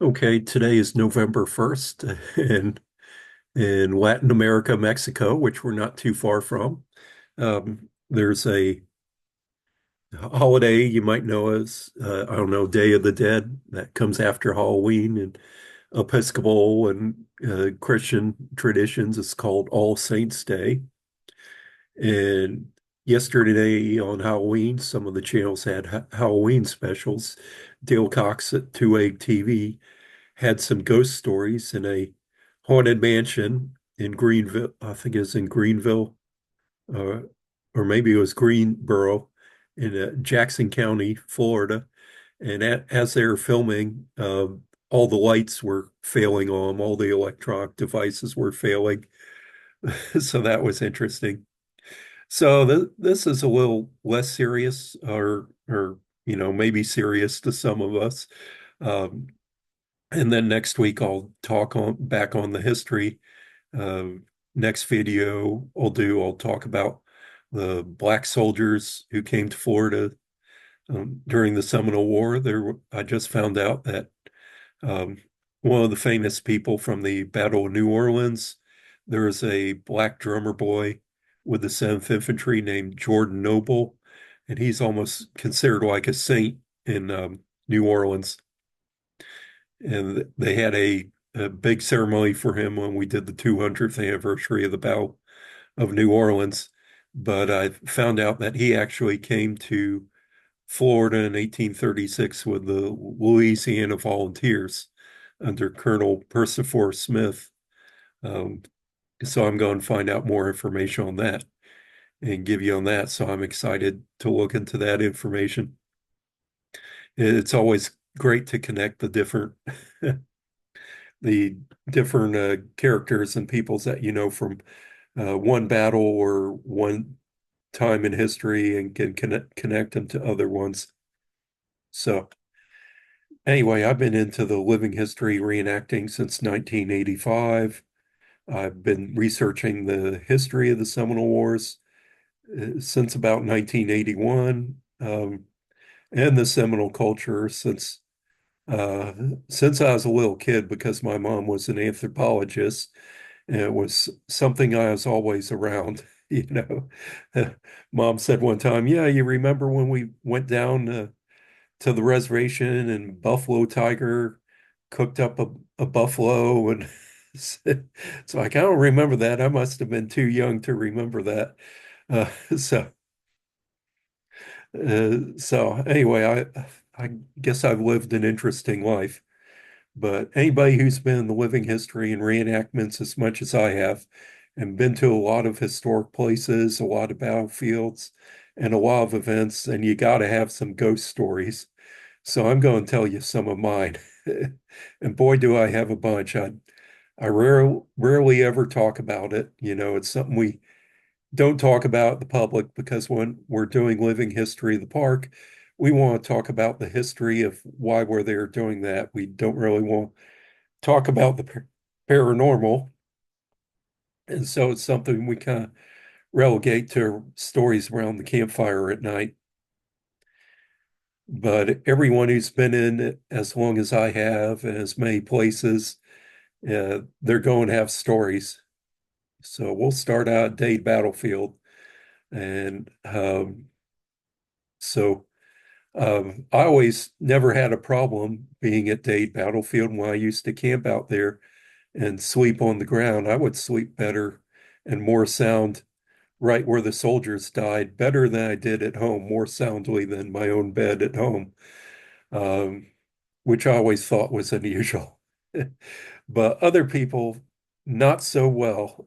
Okay, today is November 1st and in Latin America, Mexico, which we're not too far from. There's a holiday you might know as, I don't know, Day of the Dead that comes after Halloween and Episcopal and Christian traditions. It's called All Saints Day. And yesterday on Halloween, some of the channels had Halloween specials. Dale Cox at 2 TV had some ghost stories in a haunted mansion in Greenville. I think it's in Greenville, uh, or maybe it was Greenboro in Jackson County, Florida. And as they were filming, all the lights were failing on them, all the electronic devices were failing. So that was interesting. So this is a little less serious, or maybe serious to some of us. Um, And then next week I'll talk on back on the history. Uh, Next video I'll talk about the black soldiers who came to Florida during the Seminole War. I just found out that um, one of the famous people from the Battle of New Orleans, there was a black drummer boy with the 7th Infantry named Jordan Noble, and he's almost considered like a saint in New Orleans. And they had a big ceremony for him when we did the 200th anniversary of the Battle of New Orleans. But I found out that he actually came to Florida in 1836 with the Louisiana Volunteers under Colonel Percifor Smith. Um, so I'm going to find out more information on that and give you on that. So I'm excited to look into that information. It's always great to connect the different characters and peoples that you know from one battle or one time in history and can connect them to other ones. So anyway, I've been into the living history reenacting since 1985. I've been researching the history of the Seminole Wars since about 1981, and the Seminole culture uh, since I was a little kid because my mom was an anthropologist. And it was something I was always around, you know. Mom said one time, "Yeah, you remember when we went down to the reservation and Buffalo Tiger cooked up a buffalo?" And it's like, I don't remember that. I must have been too young to remember that. Uh, so, so anyway, I guess I've lived an interesting life. But anybody who's been in the living history and reenactments as much as I have, and been to a lot of historic places, a lot of battlefields, and a lot of events, and you got to have some ghost stories. So I'm going to tell you some of mine. And boy, do I have a bunch. I rarely ever talk about it. It's something we don't talk about the public because when we're doing living history of the park, we want to talk about the history of why we're there doing that. We don't really want talk about the paranormal. And so it's something we kind of relegate to stories around the campfire at night. But everyone who's been in it as long as I have and as many places, they're going to have stories. So we'll start out at Dade Battlefield. And so I always never had a problem being at Dade Battlefield when I used to camp out there and sleep on the ground. I would sleep better and more sound right where the soldiers died, better than I did at home, more soundly than my own bed at home, um, which I always thought was unusual. But other people, not so well.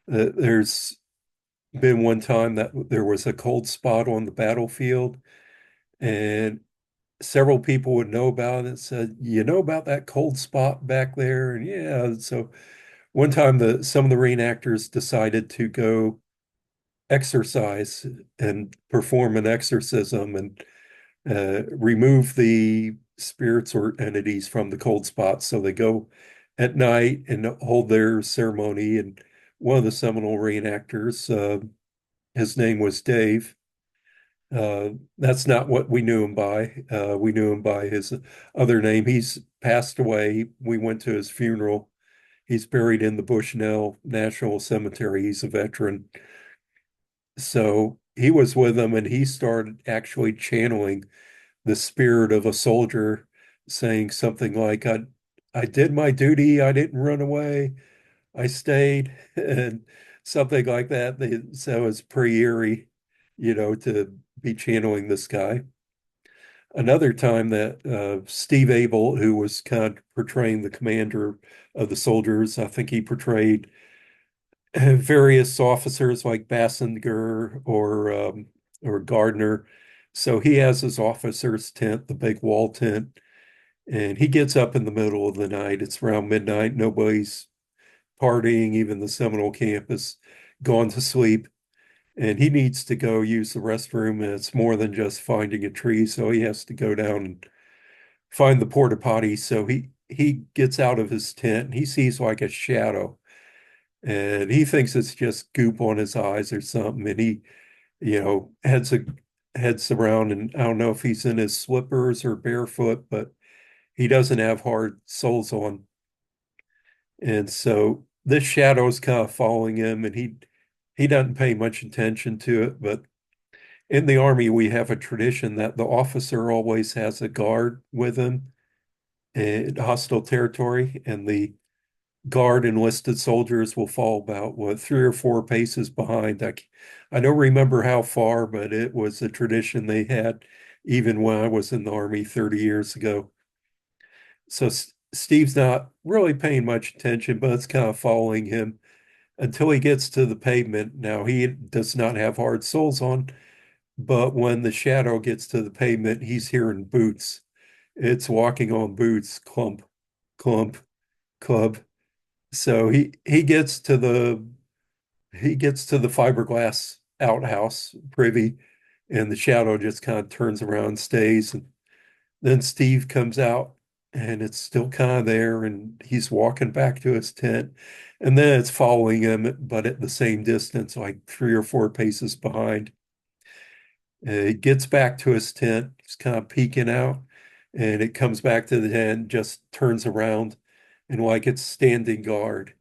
There's been one time that there was a cold spot on the battlefield, and several people would know about it, said, "You know about that cold spot back there?" And yeah, so one time some of the reenactors decided to go exercise and perform an exorcism and remove the spirits or entities from the cold spots. So they go at night and hold their ceremony. And one of the Seminole reenactors, his name was Dave. That's not what we knew him by. We knew him by his other name. He's passed away. We went to his funeral. He's buried in the Bushnell National Cemetery. He's a veteran. So he was with them and he started actually channeling the spirit of a soldier, saying something like, I did my duty. I didn't run away. I stayed, and something like that. So it's pretty eerie, to be channeling this guy. Another time that Steve Abel, who was kind of portraying the commander of the soldiers, I think he portrayed various officers like Bassinger or Gardner. So he has his officer's tent, the big wall tent, and he gets up in the middle of the night. It's around midnight. Nobody's partying. Even the Seminole camp is gone to sleep. And he needs to go use the restroom. And it's more than just finding a tree. So he has to go down and find the porta potty. So he gets out of his tent and he sees like a shadow. And he thinks it's just goop on his eyes or something. And he, heads around, and I don't know if he's in his slippers or barefoot, but he doesn't have hard soles on. And so this shadow's kind of following him, and he doesn't pay much attention to it. But in the Army, we have a tradition that the officer always has a guard with him in hostile territory, and the guard enlisted soldiers will fall about, what, 3 or 4 paces behind. I don't remember how far, but it was a tradition they had even when I was in the Army 30 years ago. So Steve's not really paying much attention, but it's kind of following him until he gets to the pavement. Now, he does not have hard soles on, but when the shadow gets to the pavement, he's hearing boots. It's walking on boots, clump, clump, club. So he gets to the fiberglass outhouse privy, and the shadow just kind of turns around and stays. And then Steve comes out, and it's still kind of there, and he's walking back to his tent. And then it's following him, but at the same distance, like 3 or 4 paces behind. He gets back to his tent. He's kind of peeking out, and it comes back to the tent, just turns around, and like it's standing guard.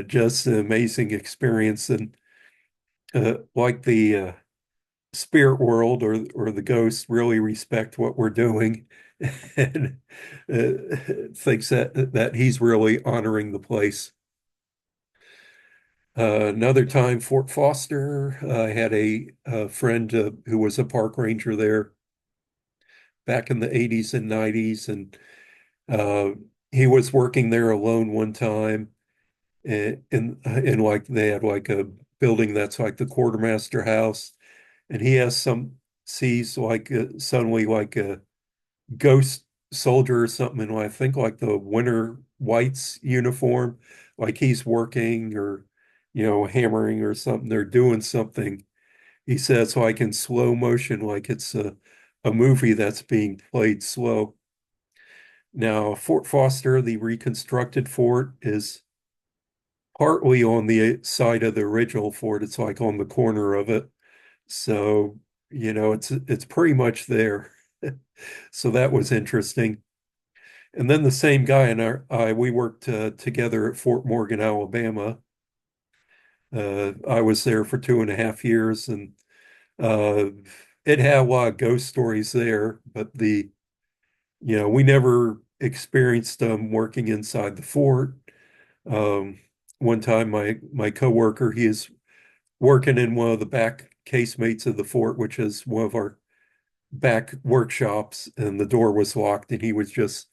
Just an amazing experience, and like the spirit world or the ghosts really respect what we're doing, and thinks that he's really honoring the place. Another time, Fort Foster, I had a friend who was a park ranger there back in the 80s and 90s, and uh, he was working there alone one time, and like they had like a building that's like the quartermaster house, and he has some sees like suddenly like a ghost soldier or something, and I think like the Winter Whites uniform, like he's working or hammering or something. They're doing something. He says like in slow motion, like it's a movie that's being played slow. Now, Fort Foster, the reconstructed fort, is partly on the side of the original fort. It's like on the corner of it. So, it's pretty much there. So that was interesting. And then the same guy and we worked together at Fort Morgan, Alabama. I was there for 2.5 years, and uh, it had a lot of ghost stories there, but we never experienced them working inside the fort. Um, One time, my coworker, he is working in one of the back casemates of the fort, which is one of our back workshops, and the door was locked, and he was just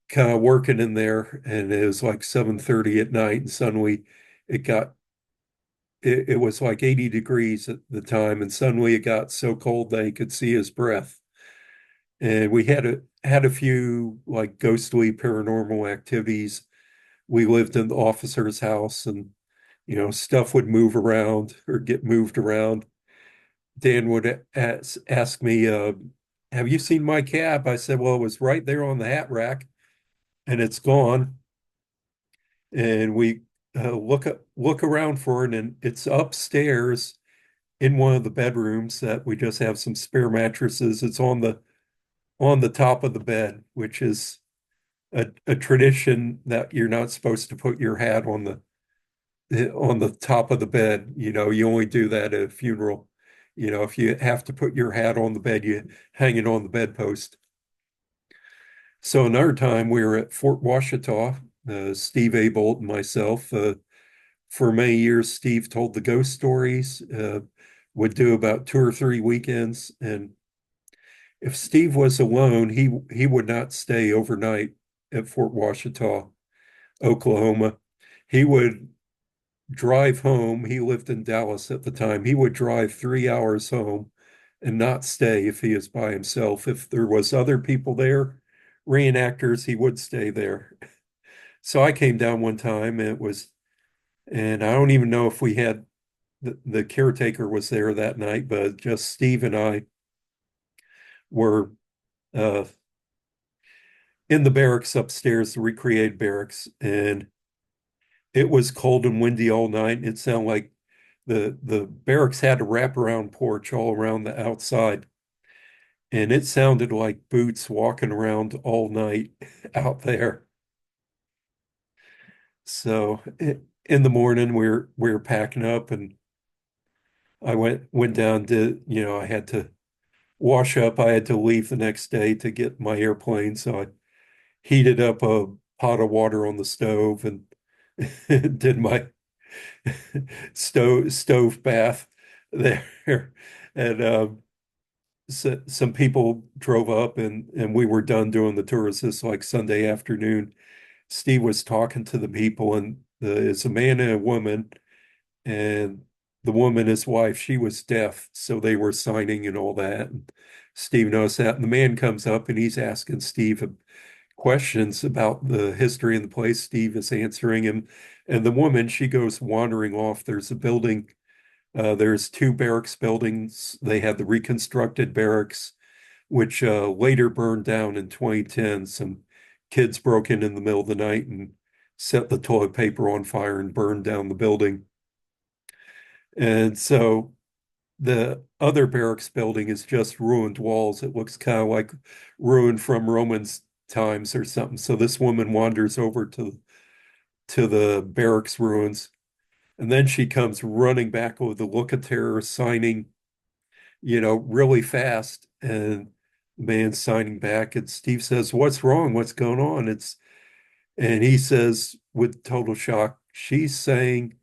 kind of working in there, and it was like 7:30 at night, and suddenly it got it was like 80 degrees at the time, and suddenly it got so cold that he could see his breath. And we had a few like ghostly paranormal activities. We lived in the officer's house, and stuff would move around or get moved around. Dan would ask me, have you seen my cab? I said, well, it was right there on the hat rack, and it's gone. And we look around for it, and it's upstairs in one of the bedrooms that we just have some spare mattresses. It's on the top of the bed, which is a tradition that you're not supposed to put your hat on the top of the bed. You know, you only do that at a funeral. You know, if you have to put your hat on the bed, you hang it on the bedpost. So another time we were at Fort Washita, Steve Abolt and myself. For many years, Steve told the ghost stories, would do about 2 or 3 weekends. And if Steve was alone, he would not stay overnight at Fort Washita, Oklahoma. He would drive home. He lived in Dallas at the time. He would drive 3 hours home and not stay if he is by himself. If there was other people there, reenactors, he would stay there. So I came down one time and and I don't even know if we had the caretaker was there that night, but just Steve and I were uh, in the barracks upstairs, the recreated barracks, and it was cold and windy all night. It sounded like the barracks had a wraparound porch all around the outside, and it sounded like boots walking around all night out there. So in the morning, we were packing up, and I went down to, I had to wash up. I had to leave the next day to get my airplane, so I heated up a pot of water on the stove and did my stove bath there. And so, some people drove up and we were done doing the tours this like Sunday afternoon. Steve was talking to the people, and it's a man and a woman, and the woman, his wife, she was deaf, so they were signing and all that. And Steve knows that. And the man comes up and he's asking Steve questions about the history of the place. Steve is answering him. And the woman, she goes wandering off. There's a building, there's two barracks buildings. They had the reconstructed barracks, which later burned down in 2010. Some kids broke in the middle of the night and set the toilet paper on fire and burned down the building. And so the other barracks building is just ruined walls. It looks kind of like ruined from Romans times or something. So this woman wanders over to the barracks ruins, and then she comes running back with a look of terror, signing, really fast. And the man's signing back, and Steve says, "What's wrong? What's going on?" And he says with total shock, "She's saying,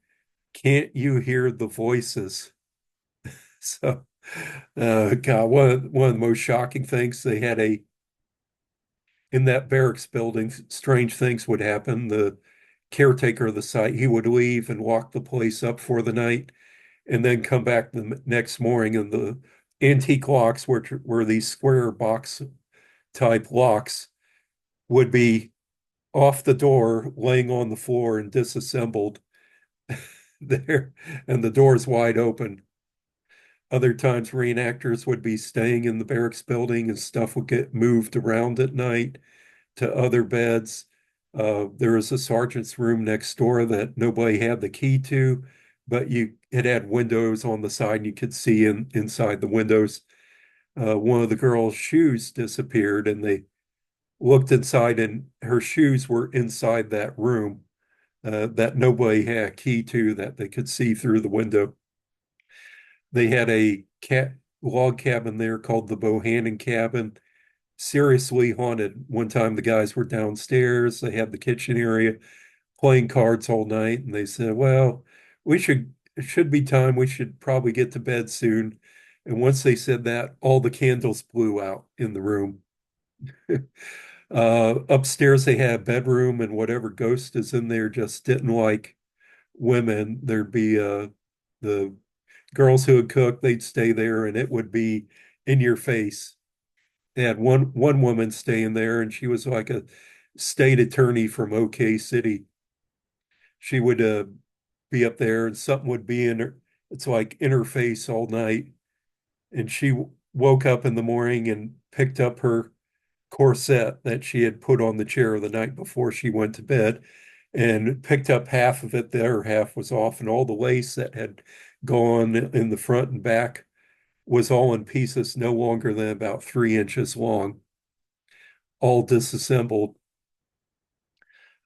'Can't you hear the voices?'" So, God, one of the most shocking things, they had in that barracks building, strange things would happen. The caretaker of the site, he would leave and lock the place up for the night and then come back the next morning, and the antique locks, which were these square box type locks, would be off the door, laying on the floor and disassembled there, and the door's wide open. Other times, reenactors would be staying in the barracks building and stuff would get moved around at night to other beds. There was a sergeant's room next door that nobody had the key to, but it had windows on the side and you could see inside the windows. One of the girls' shoes disappeared, and they looked inside, and her shoes were inside that room that nobody had a key to that they could see through the window. They had a log cabin there called the Bohannon Cabin, seriously haunted. One time the guys were downstairs, they had the kitchen area playing cards all night, and they said, "Well, it should be time. We should probably get to bed soon." And once they said that, all the candles blew out in the room. Upstairs, they had a bedroom, and whatever ghost is in there just didn't like women. There'd be the girls who would cook, they'd stay there, and it would be in your face. They had one woman staying there, and she was like a state attorney from OK City. She would be up there, and something would be in her. It's like in her face all night. And she woke up in the morning and picked up her corset that she had put on the chair the night before she went to bed, and picked up half of it. The other half was off, and all the lace that had gone in the front and back, was all in pieces no longer than about 3 inches long, all disassembled.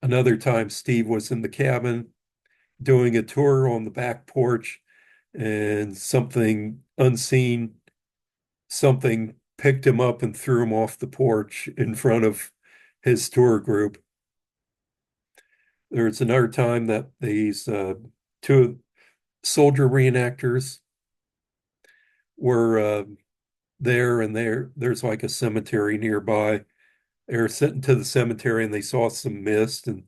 Another time, Steve was in the cabin doing a tour on the back porch, and something unseen, something picked him up and threw him off the porch in front of his tour group. There's another time that these two soldier reenactors were there, and there's like a cemetery nearby. They were sitting to the cemetery and they saw some mist and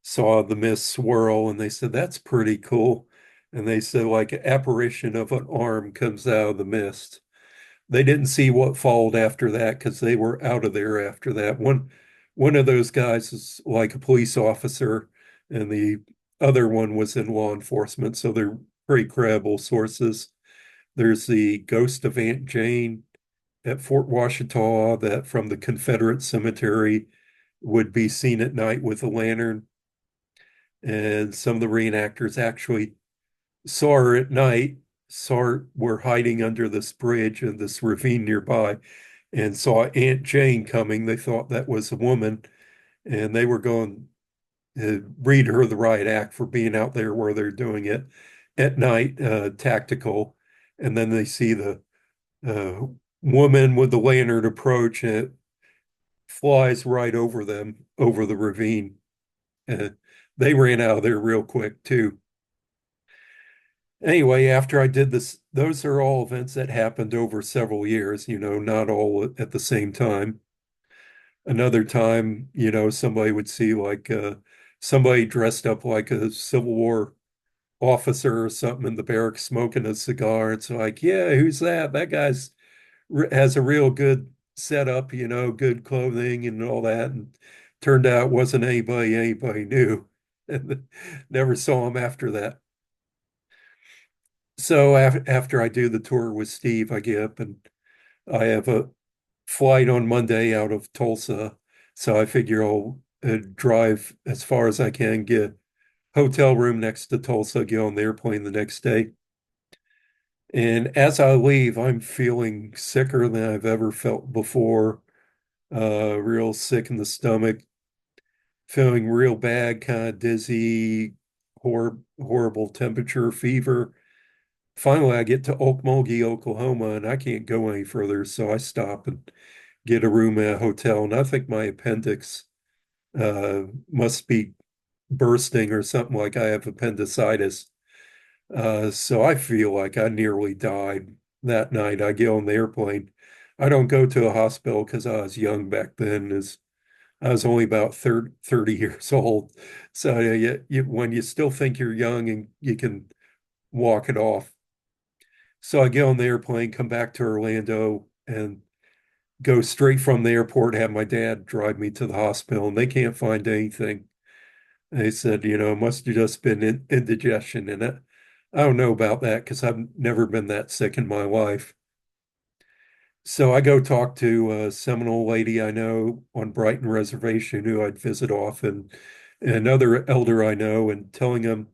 saw the mist swirl, and they said, "That's pretty cool." And they said, like, an apparition of an arm comes out of the mist. They didn't see what followed after that because they were out of there after that. One of those guys is like a police officer, and the other one was in law enforcement, so they're pretty credible sources. There's the ghost of Aunt Jane at Fort Washita that from the Confederate cemetery would be seen at night with a lantern. And some of the reenactors actually saw her at night, saw her were hiding under this bridge and this ravine nearby, and saw Aunt Jane coming. They thought that was a woman, and they were going to read her the riot act for being out there where they're doing it at night, tactical. And then they see the uh, woman with the lantern approach, and it flies right over them, over the ravine. Uh, they ran out of there real quick too. Anyway, after I did this, those are all events that happened over several years, not all at the same time. Another time, somebody would see like somebody dressed up like a Civil War officer or something in the barracks smoking a cigar. It's like, yeah, who's that? That guy's has a real good setup, good clothing and all that. And turned out it wasn't anybody knew. And never saw him after that. So after I do the tour with Steve, I get up and I have a flight on Monday out of Tulsa. So I figure I'll drive as far as I can, get hotel room next to Tulsa, get on the airplane the next day. And as I leave, I'm feeling sicker than I've ever felt before, real sick in the stomach, feeling real bad, kind of dizzy, horrible temperature, fever. Finally, I get to Okmulgee, Oklahoma, and I can't go any further, so I stop and get a room at a hotel. And I think my appendix must be bursting or something, like I have appendicitis. So I feel like I nearly died that night. I get on the airplane. I don't go to a hospital because I was young back then, as I was only about 30 years old. So when you still think you're young and you can walk it off. So I get on the airplane, come back to Orlando, and go straight from the airport, have my dad drive me to the hospital, and they can't find anything. They said, it must have just been indigestion. And I don't know about that because I've never been that sick in my life. So I go talk to a Seminole lady I know on Brighton Reservation who I'd visit often, and another elder I know, and telling them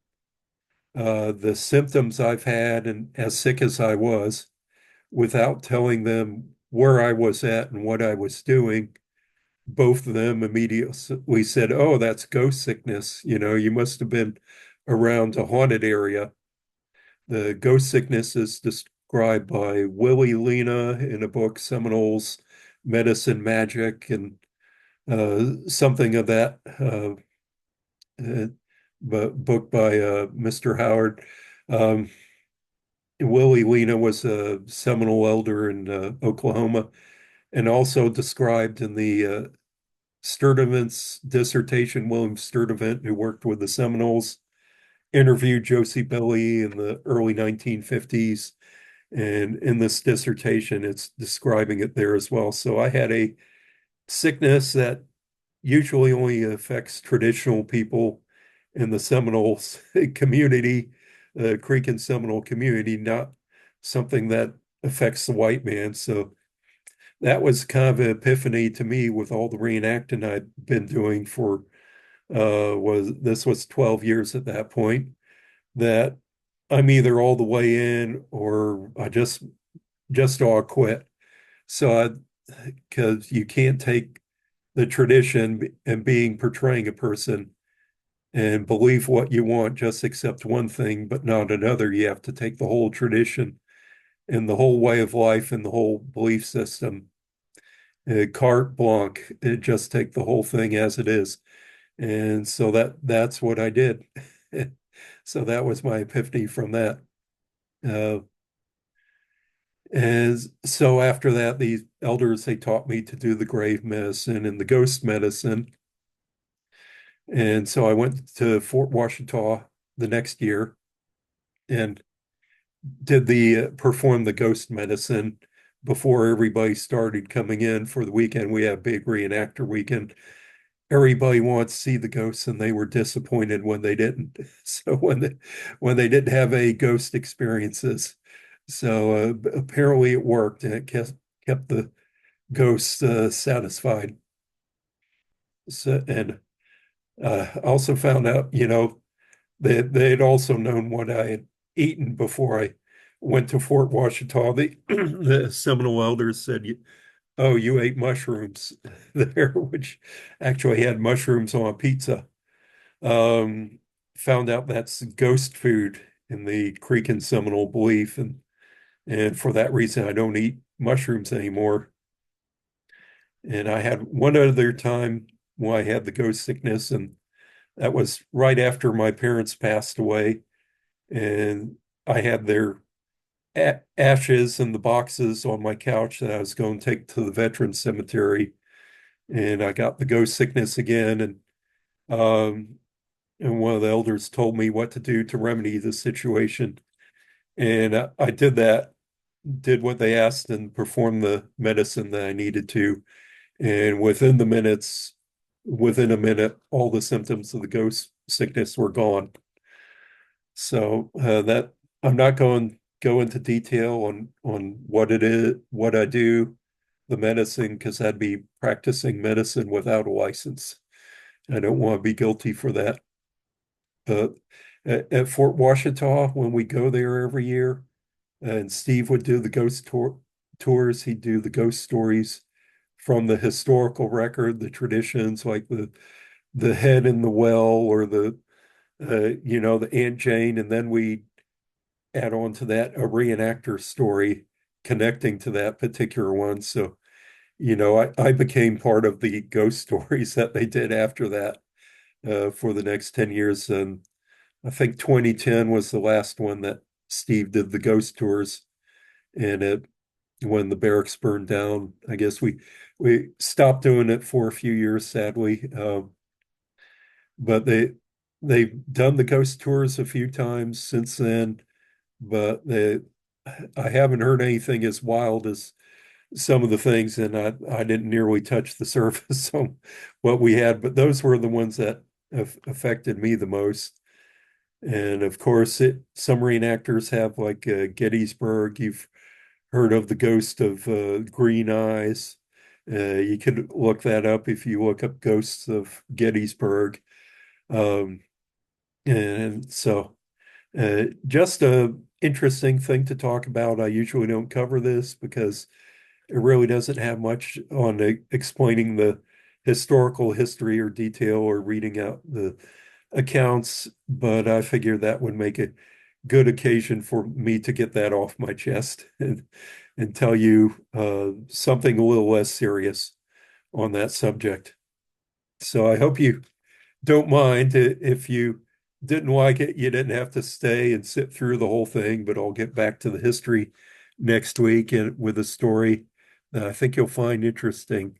the symptoms I've had and as sick as I was, without telling them where I was at and what I was doing. Both of them immediately said, "Oh, that's ghost sickness. You must have been around a haunted area." The ghost sickness is described by Willie Lena in a book, Seminoles, Medicine Magic, and something of that uh, book by Mr. Howard. Um, Willie Lena was a Seminole elder in Oklahoma, and also described in the Sturdivant's dissertation. William Sturdivant, who worked with the Seminoles, interviewed Josie Billy in the early 1950s. And in this dissertation, it's describing it there as well. So I had a sickness that usually only affects traditional people in the Seminoles community, the Creek and Seminole community, not something that affects the white man. So that was kind of an epiphany to me with all the reenacting I'd been doing for was 12 years at that point, that I'm either all the way in or I just all quit. So because you can't take the tradition and being portraying a person and believe what you want, just accept one thing, but not another. You have to take the whole tradition and the whole way of life and the whole belief system, carte blanche, just take the whole thing as it is. And so that's what I did. So that was my epiphany from that. Uh, and so after that, the elders, they taught me to do the grave medicine and the ghost medicine. And so I went to Fort Washita the next year and did the perform the ghost medicine before everybody started coming in for the weekend. We had a big reenactor weekend. Everybody wants to see the ghosts, and they were disappointed when they didn't. So when they didn't have any ghost experiences, so apparently it worked, and it kept the ghosts satisfied. So, and also found out, they had also known what I had eaten before I went to Fort Washita. The Seminole elders said, "Oh, you ate mushrooms there," which actually had mushrooms on pizza. Um, Found out that's ghost food in the Creek and Seminole belief, and for that reason, I don't eat mushrooms anymore. And I had one other time when I had the ghost sickness, and that was right after my parents passed away, and I had their ashes in the boxes on my couch that I was going to take to the veteran cemetery, and I got the ghost sickness again, um, and one of the elders told me what to do to remedy the situation. And I did that, did what they asked, and performed the medicine that I needed to. And within a minute, all the symptoms of the ghost sickness were gone. So that I'm not going to go into detail on what it is, what I do, the medicine, because I'd be practicing medicine without a license. I don't want to be guilty for that. But at Fort Washita, when we go there every year, and Steve would do the tours, he'd do the ghost stories from the historical record, the traditions like the head in the well or the Aunt Jane, and then we add on to that a reenactor story connecting to that particular one. So, I became part of the ghost stories that they did after that for the next 10 years. And I think 2010 was the last one that Steve did the ghost tours. And when the barracks burned down, I guess we stopped doing it for a few years, sadly. But they've done the ghost tours a few times since then, but I haven't heard anything as wild as some of the things, and I didn't nearly touch the surface on what we had, but those were the ones that have affected me the most. And of course, some reenactors have like Gettysburg. You've heard of the ghost of Green Eyes. You could look that up if you look up ghosts of Gettysburg. Um, and so just a interesting thing to talk about. I usually don't cover this because it really doesn't have much on explaining the historical history or detail or reading out the accounts, but I figured that would make a good occasion for me to get that off my chest and tell you something a little less serious on that subject. So I hope you don't mind. If you didn't like it, you didn't have to stay and sit through the whole thing, but I'll get back to the history next week and with a story that I think you'll find interesting.